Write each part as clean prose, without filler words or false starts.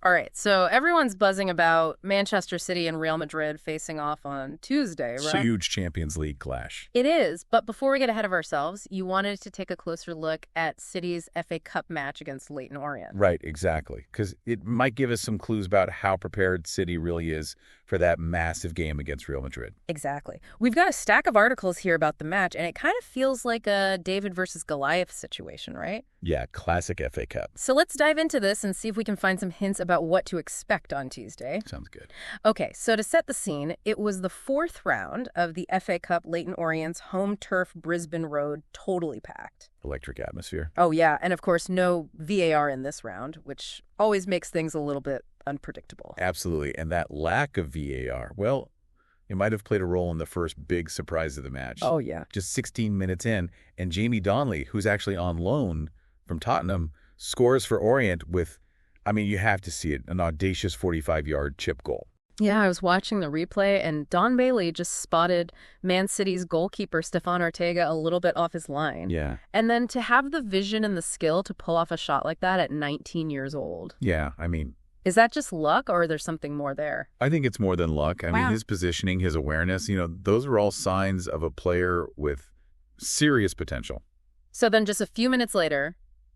All right, so everyone's buzzing about Manchester City and Real Madrid facing off on Tuesday, right? Huge Champions League clash. It is, but before we get ahead of ourselves, you wanted to take a closer look at City's FA Cup match against Leyton Orient. Right, exactly. Because it might give us some clues about how prepared City really is for that massive game against Real Madrid. Exactly. We've got a stack of articles here about the match, and it kind of feels like a David versus Goliath situation, right? Yeah, classic FA Cup. So let's dive into this and see if we can find some hints about what to expect on Tuesday. Sounds good. Okay, so to set the scene, it was the fourth round of the FA Cup Leyton Orient's home turf Brisbane Road, totally packed. Electric atmosphere. Oh, yeah, and of course, no VAR in this round, which always makes things a little bit unpredictable. Absolutely. And that lack of VAR, well, it might have played a role in the first big surprise of the match. Oh, yeah. Just 16 minutes in, and Jamie Donnelly, who's actually on loan from Tottenham, scores for Orient with, I mean, you have to see it, an audacious 45-yard chip goal. Yeah, I was watching the replay, and Don Bailey just spotted Man City's goalkeeper, Stefan Ortega, a little bit off his line. Yeah. And then to have the vision and the skill to pull off a shot like that at 19 years old. Yeah, I mean, Is that just luck, or is there something more there? I think it's more than luck. I mean, his positioning, his awareness, those are all signs of a player with serious potential. So then just a few minutes later,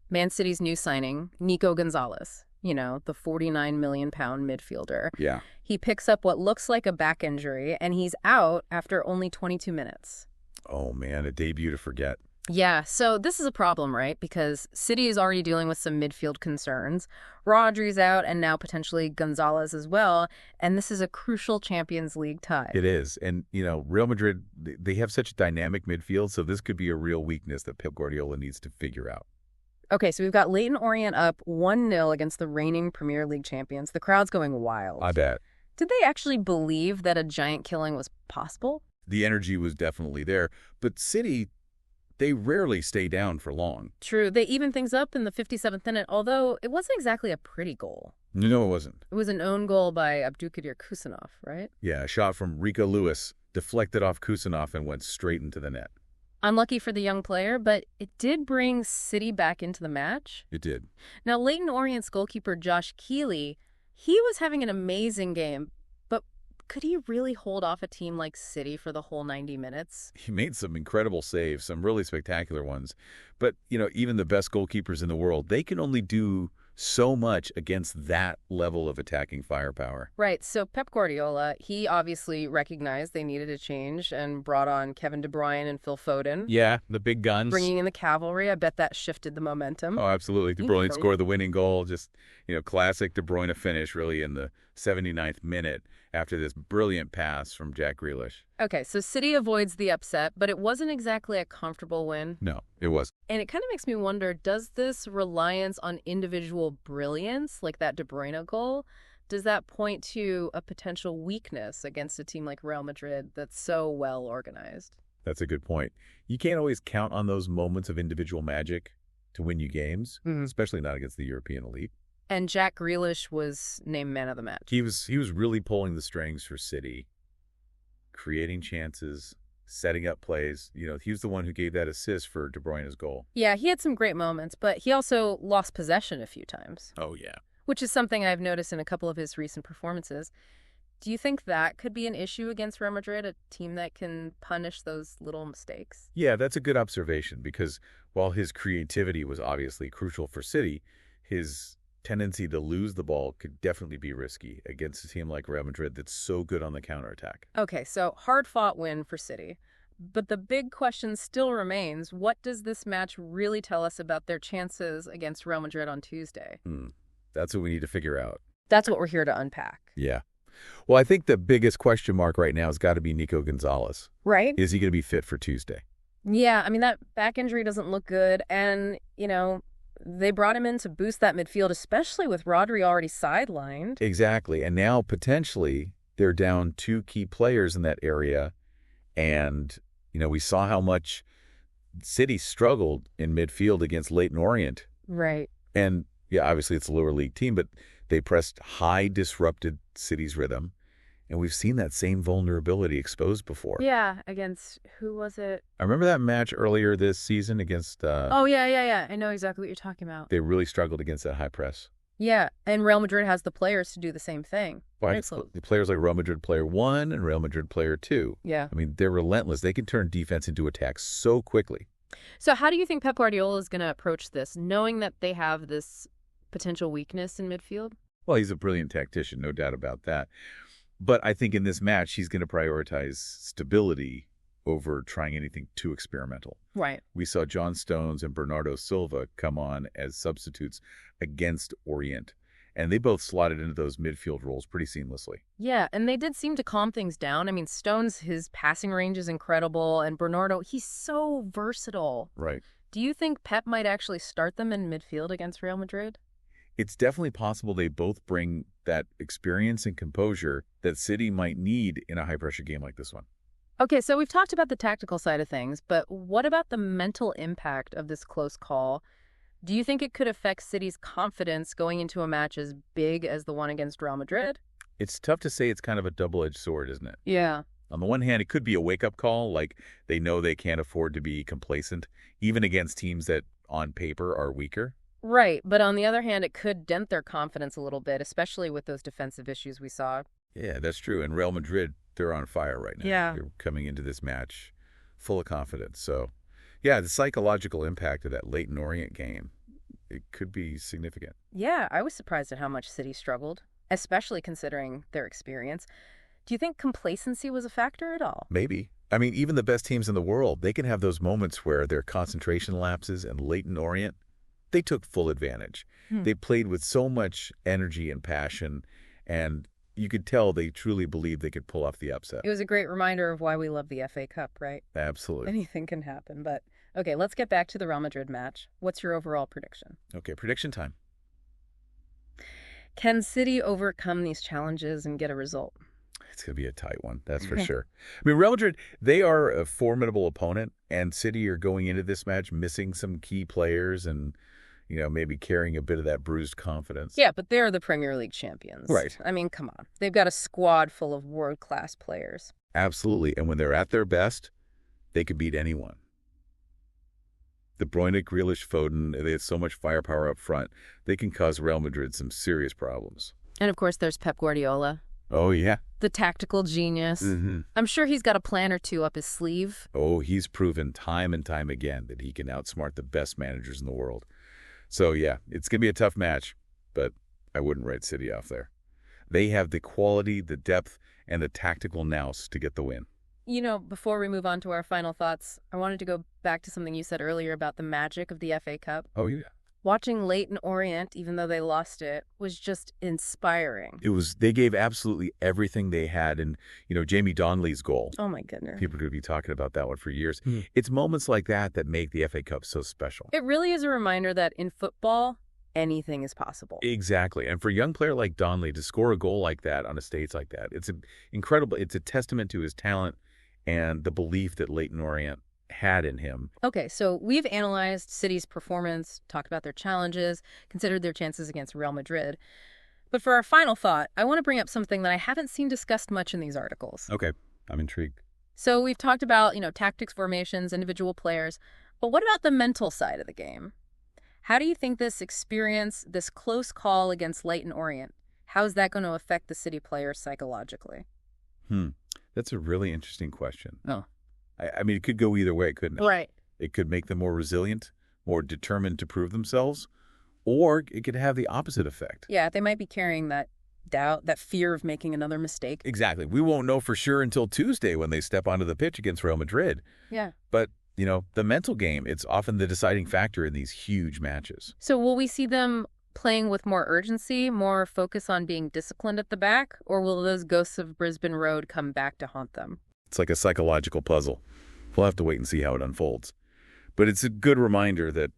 Man City's new signing, Nico Gonzalez, the 49 million pound midfielder. Yeah. He picks up what looks like a back injury, and he's out after only 22 minutes. Oh, man, a debut to forget. Yeah, so this is a problem, right? Because City is already dealing with some midfield concerns. Rodri's out, and now potentially Gonzalez as well. And this is a crucial Champions League tie. It is. And, Real Madrid, they have such a dynamic midfield, so this could be a real weakness that Pep Guardiola needs to figure out. Okay, so we've got Leyton Orient up 1-0 against the reigning Premier League champions. The crowd's going wild. I bet. Did they actually believe that a giant killing was possible? The energy was definitely there. But City, they rarely stay down for long. True. They even things up in the 57th minute, although it wasn't exactly a pretty goal. No, it wasn't. It was an own goal by Abdulkadir Khusanov, right? Yeah, a shot from Rico Lewis, deflected off Khusanov and went straight into the net. Unlucky for the young player, but it did bring City back into the match. It did. Now, Leyton Orient's goalkeeper Josh Keeley, he was having an amazing game, but could he really hold off a team like City for the whole 90 minutes? He made some incredible saves, some really spectacular ones. But, even the best goalkeepers in the world, they can only do so much against that level of attacking firepower. Right. So Pep Guardiola, he obviously recognized they needed a change and brought on Kevin De Bruyne and Phil Foden. Yeah, the big guns. Bringing in the cavalry. I bet that shifted the momentum. Oh, absolutely. De Bruyne scored the winning goal. Just, classic De Bruyne finish really in the 79th minute after this brilliant pass from Jack Grealish. Okay, so City avoids the upset, but it wasn't exactly a comfortable win. No, it wasn't. And it kind of makes me wonder, does this reliance on individual brilliance, like that De Bruyne goal, does that point to a potential weakness against a team like Real Madrid that's so well organized? That's a good point. You can't always count on those moments of individual magic to win you games, especially not against the European elite. And Jack Grealish was named man of the match. He was really pulling the strings for City, creating chances, setting up plays. He was the one who gave that assist for De Bruyne's goal. Yeah, he had some great moments, but he also lost possession a few times. Oh, yeah. Which is something I've noticed in a couple of his recent performances. Do you think that could be an issue against Real Madrid, a team that can punish those little mistakes? Yeah, that's a good observation because while his creativity was obviously crucial for City, his tendency to lose the ball could definitely be risky against a team like Real Madrid that's so good on the counterattack. Okay, so hard-fought win for City. But the big question still remains, what does this match really tell us about their chances against Real Madrid on Tuesday? That's what we need to figure out. That's what we're here to unpack. Yeah. Well, I think the biggest question mark right now has got to be Nico Gonzalez. Right? Is he going to be fit for Tuesday? Yeah, I mean, that back injury doesn't look good. And, they brought him in to boost that midfield, especially with Rodri already sidelined. Exactly. And now, potentially, they're down two key players in that area. And, we saw how much City struggled in midfield against Leyton Orient. Right. And, yeah, obviously it's a lower league team, but they pressed high, disrupted City's rhythm. And we've seen that same vulnerability exposed before. Yeah, against, who was it? I remember that match earlier this season against... Oh, yeah. I know exactly what you're talking about. They really struggled against that high press. Yeah, and Real Madrid has the players to do the same thing. Why Right, so the players like Real Madrid player 1 and Real Madrid player 2. yeah. I mean, they're relentless. They can turn defense into attack so quickly. So how do you think Pep Guardiola is going to approach this, knowing that they have this potential weakness in midfield? Well, he's a brilliant tactician, no doubt about that. But I think in this match, he's going to prioritize stability over trying anything too experimental. Right. We saw John Stones and Bernardo Silva come on as substitutes against Orient, and they both slotted into those midfield roles pretty seamlessly. Yeah, and they did seem to calm things down. I mean, Stones, his passing range is incredible, and Bernardo, he's so versatile. Right. Do you think Pep might actually start them in midfield against Real Madrid? It's definitely possible they both bring that experience and composure that City might need in a high-pressure game like this one. Okay, so we've talked about the tactical side of things, but what about the mental impact of this close call? Do you think it could affect City's confidence going into a match as big as the one against Real Madrid? It's tough to say. It's kind of a double-edged sword, isn't it? Yeah. On the one hand, it could be a wake-up call, like they know they can't afford to be complacent, even against teams that, on paper, are weaker. Right, but on the other hand, it could dent their confidence a little bit, especially with those defensive issues we saw. Yeah, that's true. And Real Madrid, they're on fire right now. Yeah. They're coming into this match full of confidence. So, yeah, the psychological impact of that Leyton Orient game, it could be significant. Yeah, I was surprised at how much City struggled, especially considering their experience. Do you think complacency was a factor at all? Maybe. I mean, even the best teams in the world, they can have those moments where their concentration lapses, and Leyton Orient, they took full advantage. They played with so much energy and passion, and you could tell they truly believed they could pull off the upset. It was a great reminder of why we love the FA Cup, right? Absolutely. Anything can happen, but okay, let's get back to the Real Madrid match. What's your overall prediction? Okay, prediction time. Can City overcome these challenges and get a result? It's going to be a tight one, that's for sure. I mean, Real Madrid, they are a formidable opponent, and City are going into this match missing some key players and, maybe carrying a bit of that bruised confidence. Yeah, but they're the Premier League champions. Right. I mean, come on. They've got a squad full of world-class players. Absolutely. And when they're at their best, they could beat anyone. The Bruyne, Grealish, Foden, they have so much firepower up front, they can cause Real Madrid some serious problems. And of course, there's Pep Guardiola, Oh, yeah. the tactical genius. I'm sure he's got a plan or two up his sleeve. Oh, he's proven time and time again that he can outsmart the best managers in the world. So, yeah, it's going to be a tough match, but I wouldn't write City off there. They have the quality, the depth, and the tactical nous to get the win. Before we move on to our final thoughts, I wanted to go back to something you said earlier about the magic of the FA Cup. Oh, yeah. Watching Leyton Orient, even though they lost it, was just inspiring. They gave absolutely everything they had. And, Jamie Donnelly's goal. Oh, my goodness. People are going to be talking about that one for years. It's moments like that that make the FA Cup so special. It really is a reminder that in football, anything is possible. Exactly. And for a young player like Donnelly to score a goal like that on a stage like that, it's incredible. It's a testament to his talent and the belief that Leyton Orient had in him. Okay, so we've analyzed City's performance, talked about their challenges, considered their chances against Real Madrid. But for our final thought, I want to bring up something that I haven't seen discussed much in these articles. Okay, I'm intrigued. So we've talked about, tactics, formations, individual players, but what about the mental side of the game? How do you think this experience, this close call against Leyton Orient, how is that going to affect the City players psychologically? That's a really interesting question. Oh. I mean, it could go either way, couldn't it? Right. It could make them more resilient, more determined to prove themselves, or it could have the opposite effect. Yeah, they might be carrying that doubt, that fear of making another mistake. Exactly. We won't know for sure until Tuesday when they step onto the pitch against Real Madrid. Yeah. But, the mental game, it's often the deciding factor in these huge matches. So will we see them playing with more urgency, more focus on being disciplined at the back, or will those ghosts of Brisbane Road come back to haunt them? It's like a psychological puzzle. We'll have to wait and see how it unfolds. But it's a good reminder that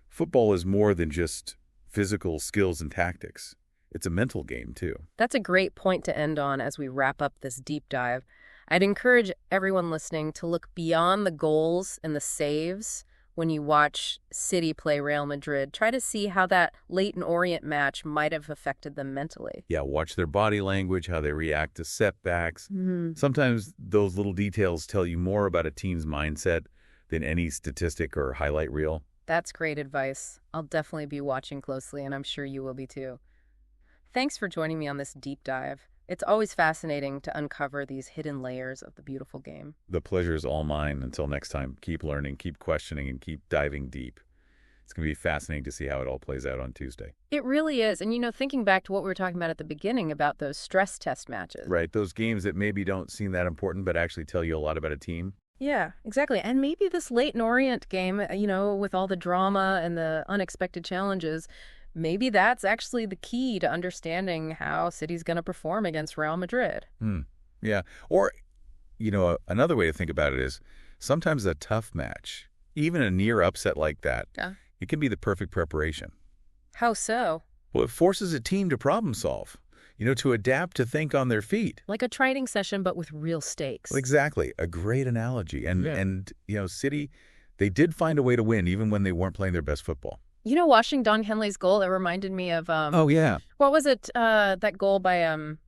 football is more than just physical skills and tactics. It's a mental game, too. That's a great point to end on as we wrap up this deep dive. I'd encourage everyone listening to look beyond the goals and the saves when you watch City play Real Madrid. Try to see how that Leyton Orient match might have affected them mentally. Yeah, watch their body language, how they react to setbacks. Sometimes those little details tell you more about a team's mindset than any statistic or highlight reel. That's great advice. I'll definitely be watching closely, and I'm sure you will be too. Thanks for joining me on this deep dive. It's always fascinating to uncover these hidden layers of the beautiful game. The pleasure is all mine. Until next time, keep learning, keep questioning, and keep diving deep. It's going to be fascinating to see how it all plays out on Tuesday. It really is. And, thinking back to what we were talking about at the beginning about those stress test matches. Right, those games that maybe don't seem that important but actually tell you a lot about a team. Yeah, exactly. And maybe this Leyton Orient game, with all the drama and the unexpected challenges, maybe that's actually the key to understanding how City's going to perform against Real Madrid. Yeah. Or, another way to think about it is sometimes a tough match, even a near upset like that, Yeah. it can be the perfect preparation. How so? Well, it forces a team to problem solve, to adapt, to think on their feet. Like a training session, but with real stakes. Well, exactly. A great analogy. And City, they did find a way to win even when they weren't playing their best football. Watching Don Henley's goal, it reminded me of Oh, yeah. what was it? That goal by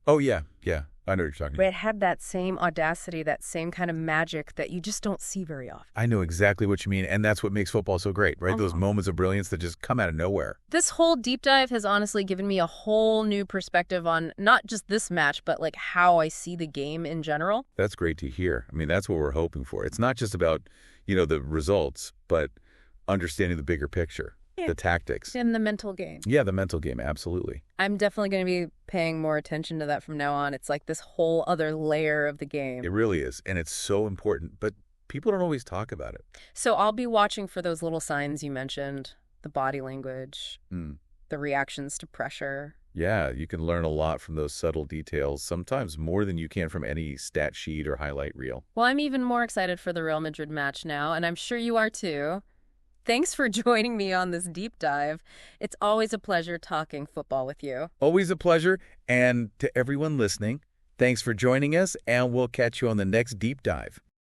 Oh, yeah. Yeah. I know what you're talking where about. it had that same audacity, that same kind of magic that you just don't see very often. I know exactly what you mean, and that's what makes football so great, right? Those Uh-huh. moments of brilliance that just come out of nowhere. This whole deep dive has honestly given me a whole new perspective on not just this match, but like how I see the game in general. That's great to hear. I mean, that's what we're hoping for. It's not just about, the results, but understanding the bigger picture, the tactics. In the mental game. Yeah, the mental game, absolutely. I'm definitely going to be paying more attention to that from now on. It's like this whole other layer of the game. It really is, and it's so important, but people don't always talk about it. So I'll be watching for those little signs you mentioned, the body language, the reactions to pressure. Yeah, you can learn a lot from those subtle details, sometimes more than you can from any stat sheet or highlight reel. Well, I'm even more excited for the Real Madrid match now, and I'm sure you are too. Thanks for joining me on this deep dive. It's always a pleasure talking football with you. Always a pleasure, and to everyone listening, thanks for joining us, and we'll catch you on the next deep dive.